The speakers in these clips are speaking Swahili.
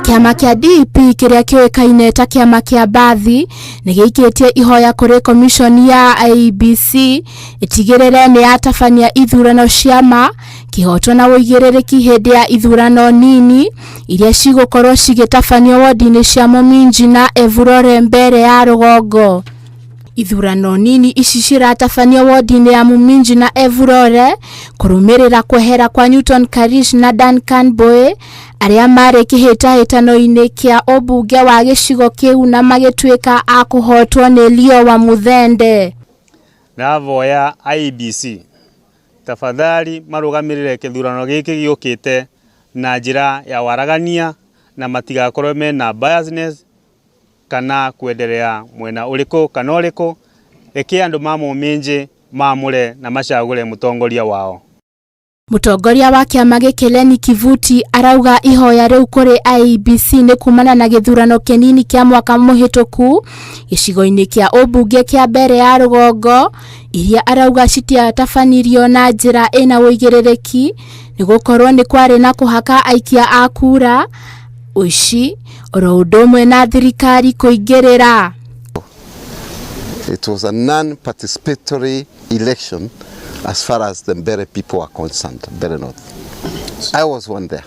Kiama kia DEP kiria kĩoĩkaine ta kiama kia bathi nĩ gĩikĩtie ihoya kũrĩ komishoni ya IEBC itigĩrĩre nĩ yatabania ithurano ciama kĩhoto na wũigĩrĩrĩki hĩndĩ ya ithurano nini iria cigũkorwo cigĩtabanio wodi-inĩ cia Muminji na Evurore mbere ya rũgongo. Ithurano nini ici ciratabanio wodi-inĩ ya Muminji na Evurore kũrũmĩrĩra kwehera kwa Newton Karish na Duncan Boy arĩa marĩ kĩhĩtahĩtano-inĩ kĩa ũmbunge wa gĩcigo kĩu na magĩtuĩka a kũhotwo nĩ Leo wa Muthende. Navoya IEBC tafadhali marũgamĩrĩre kĩthurano gĩkĩ gĩũkĩte na njĩra ya waragania na matigakorwo mena biasness kana kwendelea mwena ũrĩkũ kana ũrĩkũ, eke andũ ma Muminji maamũre na macagũre mũtongoria wao. Mũtongoria wa kĩama gĩkĩ Kivuti arauga ihoya rĩu kũrĩ IEBC nĩ kumana na gĩthurano kĩnini kĩa mwaka mũhĩtũku gĩcigo-inĩ kĩa ũmbunge kĩa mbere ya rũgongo iria arauga citiatabanirio na njĩra ĩna wũigĩrĩrĩki nĩ gũkorwo nĩ kwarĩ na kũhaka aikia a kura, ũici, oro ũndũ ũmwe na thirikari kũingĩrĩra. It was a non-participatory election as far as the Mbere people are concerned, Mbere North. I was one there.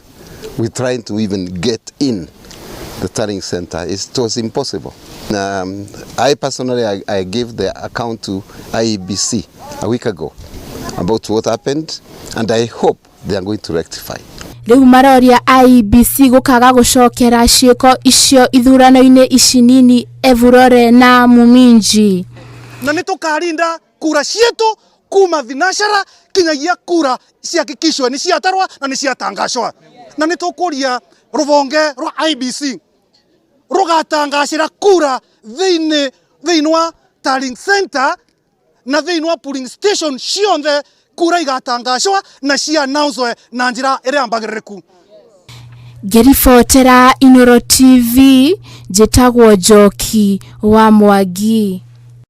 We tried to even get in the turning center. It was impossible. I personally, I gave the account to IEBC a week ago about what happened, and I hope they are going to rectify. Rĩu maroria IEBC gũkaga gũcokera ciĩko icio ithurano-inĩ ici nini Evurore na Muminji. Na nĩtũkarinda kura cietu kuma thinashara kinyagia kura ciakikishwe nĩ ciatarwa na nĩ ciatangacwa. Na nĩtũkũria rũvonge rwa IEBC rũgatangacĩra kura thĩinĩ wa tallying center na thĩinĩ wa polling station cionthe kura igatangacwa na cianauncwe na njĩra ĩrĩa mbagĩrĩrĩku. Ngĩribotera Ĩnoro TV njĩtagwo Njoki wa Mwangi.